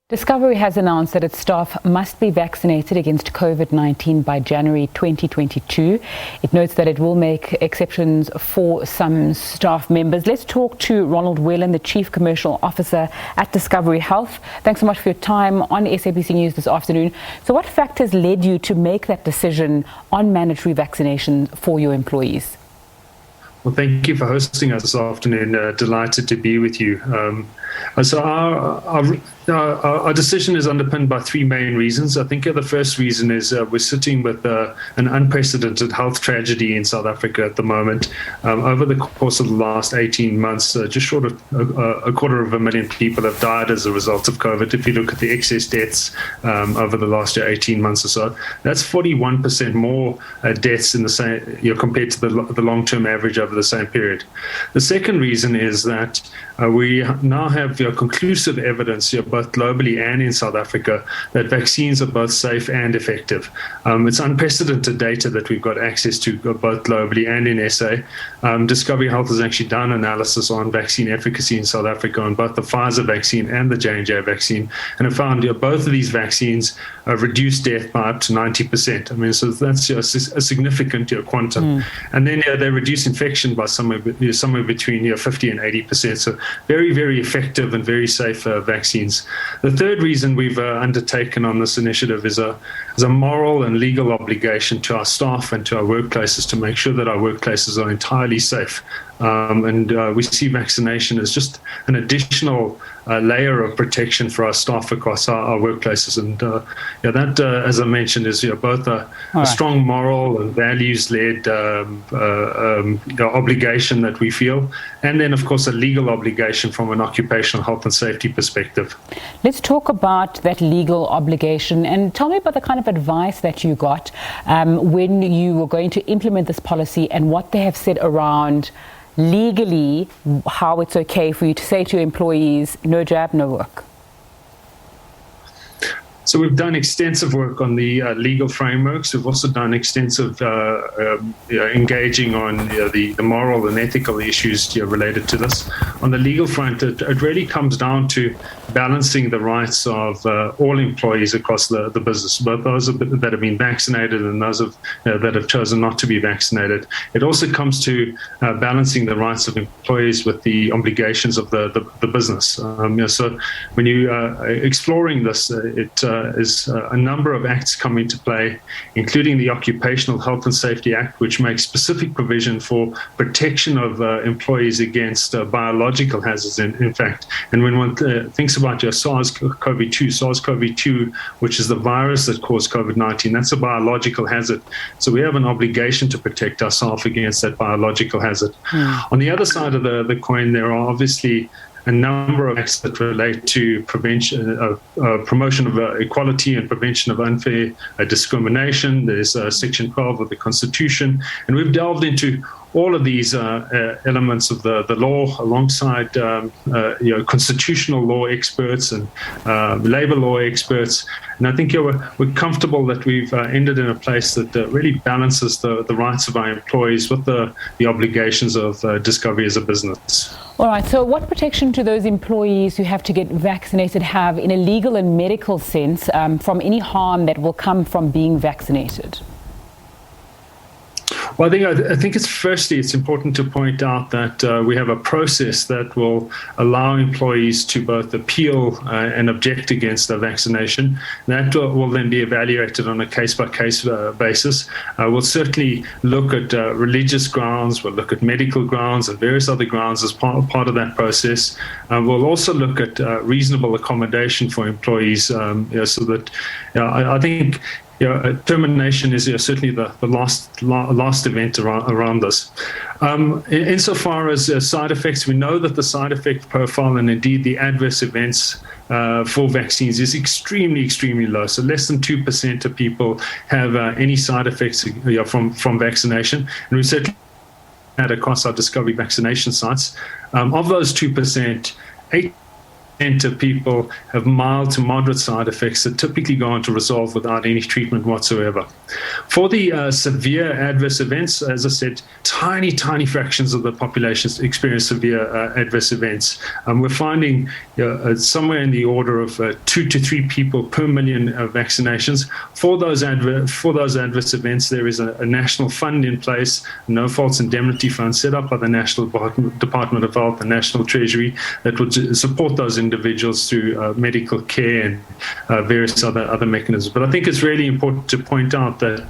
Discovery has announced that its staff must be vaccinated against COVID-19 by January 2022. It notes that it will make exceptions for some staff members. Let's talk to Ronald Whelan, the Chief Commercial Officer at Discovery Health. Thanks so much for your time on SABC News this afternoon. So what factors led you to make that decision on mandatory vaccination for your employees? Well, thank you for hosting us this afternoon. Delighted to be with you. So our decision is underpinned by three main reasons. I think the first reason is we're sitting with an unprecedented health tragedy in South Africa at the moment. Over the course of the last 18 months, just short of a 250,000 people have died as a result of COVID. If you look at the excess deaths over the last 18 months or so, that's 41% more deaths in the same compared to the long-term average over the same period. The second reason is that we now have conclusive evidence both globally and in South Africa that vaccines are both safe and effective. It's unprecedented data that we've got access to both globally and in SA. Discovery Health has actually done analysis on vaccine efficacy in South Africa on both the Pfizer vaccine and the J&J vaccine, and have found both of these vaccines reduce death by up to 90%. I mean, so that's a significant quantum. And then they reduce infection by somewhere between 50 and 80%. So very, very effective and very safe vaccines. The third reason we've undertaken on this initiative is a moral and legal obligation to our staff and to our workplaces to make sure that our workplaces are entirely safe. And we see vaccination as just an additional layer of protection for our staff across our workplaces. And that, as I mentioned, is both a strong moral and values-led obligation that we feel, and then, of course, a legal obligation from an occupational health and safety perspective. Let's talk about that legal obligation, and tell me about the kind of advice that you got when you were going to implement this policy and what they have said around legally how it's okay for you to say to your employees, no jab, no work. So we've done extensive work on the legal frameworks. We've also done extensive engaging on the moral and ethical issues related to this. On the legal front, it really comes down to balancing the rights of all employees across the business, both those that have been vaccinated and those that have chosen not to be vaccinated. It also comes to balancing the rights of employees with the obligations of the business. So when you exploring this, it is a number of acts come into play, including the Occupational Health and Safety Act, which makes specific provision for protection of employees against biological hazards, in fact. And when one thinks about your SARS-CoV-2, which is the virus that caused COVID-19, that's a biological hazard. So we have an obligation to protect ourselves against that biological hazard. On the other side of the coin, there are obviously a number of acts that relate to prevention, promotion of equality and prevention of unfair discrimination. There's Section 12 of the Constitution, and we've delved into all of these elements of the law alongside constitutional law experts and labor law experts. And I think we're comfortable that we've ended in a place that really balances the rights of our employees with the obligations of Discovery as a business. All right, so what protection do those employees who have to get vaccinated have in a legal and medical sense from any harm that will come from being vaccinated? Well, I think it's important to point out that we have a process that will allow employees to both appeal and object against the vaccination. That will then be evaluated on a case-by-case basis. We'll certainly look at religious grounds, we'll look at medical grounds and various other grounds as part of that process. We'll also look at reasonable accommodation for employees, so that I think termination is certainly the last event around this. Insofar as side effects, we know that the side effect profile and indeed the adverse events for vaccines is extremely, extremely low. So less than 2% of people have any side effects from vaccination. And we certainly had across our Discovery vaccination sites. Of those 2%, of people have mild to moderate side effects that typically go on to resolve without any treatment whatsoever. For the severe adverse events, as I said, tiny fractions of the population experience severe adverse events. We're finding somewhere in the order of 2 to 3 people per million vaccinations. For those adverse events, there is a national fund in place, no faults indemnity fund set up by the National Department of Health and National Treasury that would support those individuals through medical care and various other mechanisms. But I think it's really important to point out that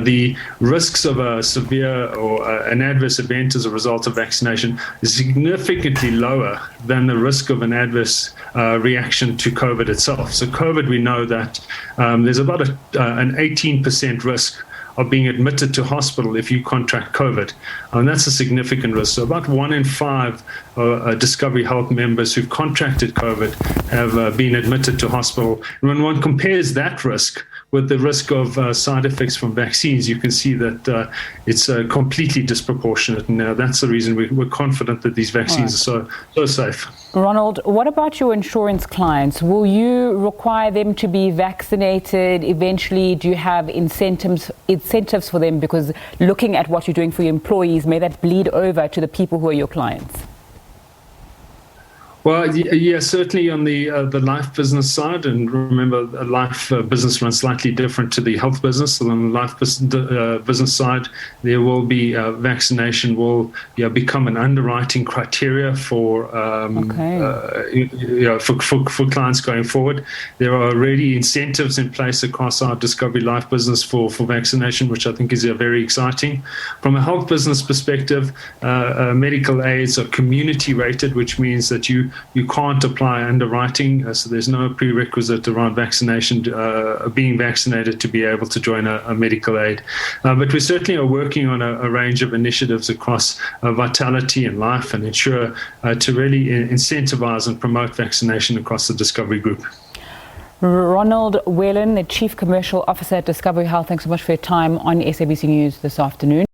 the risks of a severe or an adverse event as a result of vaccination is significantly lower than the risk of an adverse reaction to COVID itself. So COVID, we know that there's about an 18% risk of being admitted to hospital if you contract COVID. And that's a significant risk. So about 1 in 5 Discovery Health members who've contracted COVID have been admitted to hospital. And when one compares that risk with the risk of side effects from vaccines, you can see that it's completely disproportionate. And that's the reason we're confident that these vaccines are so safe. Ronald, what about your insurance clients? Will you require them to be vaccinated eventually? Do you have incentives for them? Because looking at what you're doing for your employees, may that bleed over to the people who are your clients? Well, yeah, certainly on the life business side, and remember, a life business runs slightly different to the health business. So on the life business side, there will be vaccination will become an underwriting criteria for for clients going forward. There are already incentives in place across our Discovery Life business for vaccination, which I think is very exciting. From a health business perspective, medical aids are community rated, which means that you can't apply underwriting, so there's no prerequisite around vaccination, being vaccinated to be able to join a medical aid. But we certainly are working on a range of initiatives across Vitality and Life and Insure to really incentivize and promote vaccination across the Discovery Group. Ronald Whelan, the Chief Commercial Officer at Discovery Health, thanks so much for your time on SABC News this afternoon.